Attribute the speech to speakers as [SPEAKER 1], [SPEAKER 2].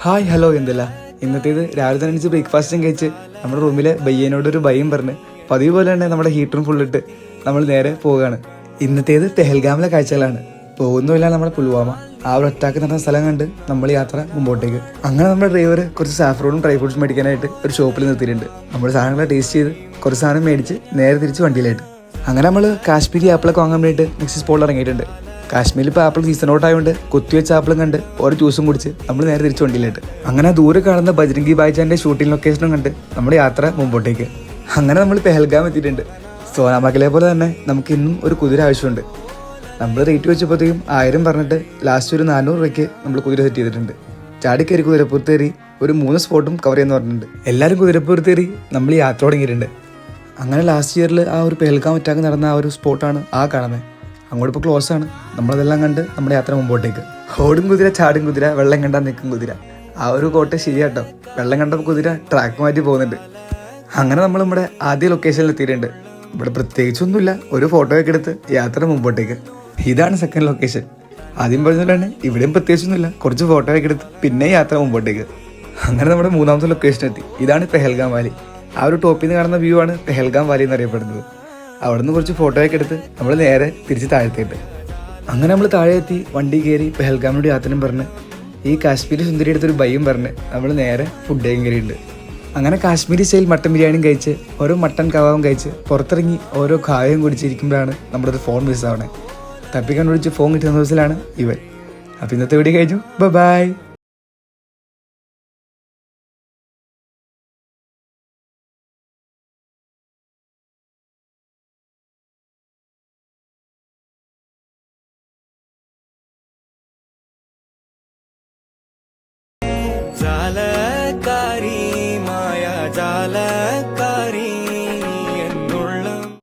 [SPEAKER 1] Hi hello എന്തല്ല ഇന്നത്തേത് രാവിലെ തന്നെ എണീച്ച് ബ്രേക്ക്ഫാസ്റ്റും കഴിച്ച് നമ്മുടെ റൂമിലെ ബയ്യനോടൊരു ഭയം പറഞ്ഞ് പതിവ് പോലെ തന്നെ നമ്മുടെ ഹീറ്ററും ഫുള്ളിട്ട് നമ്മൾ നേരെ പോവുകയാണ്. ഇന്നത്തേത് പെഹൽഗാമിലെ കാഴ്ചകളാണ്. പോകുന്നില്ല നമ്മുടെ പുൽവാമ ആ ഒരു അറ്റാക്ക് നടന്ന സ്ഥലം കണ്ട് നമ്മൾ യാത്ര മുമ്പോട്ടേക്ക്. അങ്ങനെ നമ്മുടെ ഡ്രൈവർ കുറച്ച് സാഫ്രോണും ഡ്രൈ ഫ്രൂട്ട്സ് മേടിക്കാനായിട്ട് ഒരു ഷോപ്പിൽ നിർത്തിയിട്ടുണ്ട്. നമ്മൾ സാധനങ്ങൾ ടേസ്റ്റ് ചെയ്ത് കുറച്ച് സാധനം മേടിച്ച് നേരെ തിരിച്ച് വണ്ടിയിലായിട്ട്. അങ്ങനെ നമ്മൾ കാശ്മീരി ആപ്പിളൊക്കെ വാങ്ങാൻ വേണ്ടിയിട്ട് നെക്സ്റ്റ് സ്പോട്ടിൽ ഇറങ്ങിയിട്ടുണ്ട്. കാശ്മീരിൽ ഇപ്പോൾ ആപ്പിൾ സീസൺ ഔട്ട് ആയതുകൊണ്ട് കുത്തിവെച്ച ആപ്പിളും കണ്ട് ഓരോ ജ്യൂസും കുടിച്ച് നമ്മൾ നേരെ തിരിച്ച് വണ്ടിയിലായിട്ട്. അങ്ങനെ ദൂരെ കാണുന്ന ബജ്രംഗി ഭായ്ജാന്റെ ഷൂട്ടിംഗ് ലൊക്കേഷനും കണ്ട് നമ്മുടെ യാത്ര മുമ്പോട്ടേക്ക്. അങ്ങനെ നമ്മൾ പെഹൽഗാം എത്തിയിട്ടുണ്ട്. സോനാമാർഗിലെ പോലെ തന്നെ നമുക്ക് ഇന്നും ഒരു കുതിര ആവശ്യമുണ്ട്. നമ്മൾ റേറ്റ് വെച്ചപ്പോഴത്തേക്കും 1000 പറഞ്ഞിട്ട് ലാസ്റ്റ് ഒരു 400 രൂപയ്ക്ക് നമ്മൾ കുതിര സെറ്റ് ചെയ്തിട്ടുണ്ട്. ചാടിക്കയറി കുതിരപ്പുറത്തേറി ഒരു 3 സ്പോട്ടും കവർ ചെയ്യുന്ന പറഞ്ഞിട്ടുണ്ട്. എല്ലാവരും കുതിരപ്പുറത്തേറി നമ്മൾ യാത്ര തുടങ്ങിയിട്ടുണ്ട്. അങ്ങനെ ലാസ്റ്റ് ഇയറിൽ ആ ഒരു പെഹൽഗാം അറ്റാക്ക് നടന്ന ആ ഒരു സ്പോട്ടാണ് ആ കാണുന്നത്. അങ്ങോട്ട് ഇപ്പോൾ ക്ലോസ് ആണ്. നമ്മളതെല്ലാം കണ്ട് നമ്മുടെ യാത്ര മുമ്പോട്ടേക്ക്. ഓടും കുതിര ചാടും കുതിര വെള്ളം കണ്ടാൽ നിൽക്കും കുതിര. ആ ഒരു കോട്ട ശരിയാട്ടോ. വെള്ളം കണ്ടപ്പോൾ കുതിര ട്രാക്ക് മാറ്റി പോകുന്നുണ്ട്. അങ്ങനെ നമ്മൾ നമ്മുടെ ആദ്യ ലൊക്കേഷനിൽ എത്തിയിട്ടുണ്ട്. ഇവിടെ പ്രത്യേകിച്ചൊന്നുമില്ല, ഒരു ഫോട്ടോ ഒക്കെ എടുത്ത് യാത്ര മുമ്പോട്ടേക്ക്. ഇതാണ് സെക്കൻഡ് ലൊക്കേഷൻ. ആദ്യം പറഞ്ഞതുകൊണ്ടാണ് ഇവിടെയും പ്രത്യേകിച്ചൊന്നുമില്ല, കുറച്ച് ഫോട്ടോ ഒക്കെ എടുത്ത് പിന്നെ യാത്ര മുമ്പോട്ടേക്ക്. അങ്ങനെ നമ്മുടെ മൂന്നാമത്തെ ലൊക്കേഷൻ എത്തി. ഇതാണ് പെഹൽഗാം വാലി. ആ ഒരു ടോപ്പിൽ നിന്ന് കാണുന്ന വ്യൂ ആണ് പെഹൽഗാം വാലി എന്നറിയപ്പെടുന്നത്. അവിടെ നിന്ന് കുറച്ച് ഫോട്ടോയൊക്കെ എടുത്ത് നമ്മൾ നേരെ തിരിച്ച് താഴത്തേട്ട്. അങ്ങനെ നമ്മൾ താഴെ എത്തി വണ്ടി കയറി പെഹൽഗാമിനോട് യാത്രയും പറഞ്ഞ് ഈ കാശ്മീരി സുന്ദരി എടുത്തൊരു ഭയം പറഞ്ഞ് നമ്മൾ നേരെ ഫുഡേയും കയറിയിട്ടുണ്ട്. അങ്ങനെ കാശ്മീരി സ്റ്റൈൽ മട്ടൻ ബിരിയാണിയും കഴിച്ച് ഓരോ മട്ടൻ കവാബും കഴിച്ച് പുറത്തിറങ്ങി ഓരോ കായും കുടിച്ചിരിക്കുമ്പോഴാണ് നമ്മുടെ ഒരു ഫോൺ മിസ്സാവണേ. തപ്പിക്കണ്ട് വിളിച്ച് ഫോൺ കിട്ടുന്ന ദിവസത്തിലാണ് ഇവൻ. അപ്പോൾ ഇന്നത്തെ വീഡിയോ കഴിഞ്ഞു. ബൈ.
[SPEAKER 2] जालकारी माया जालकारी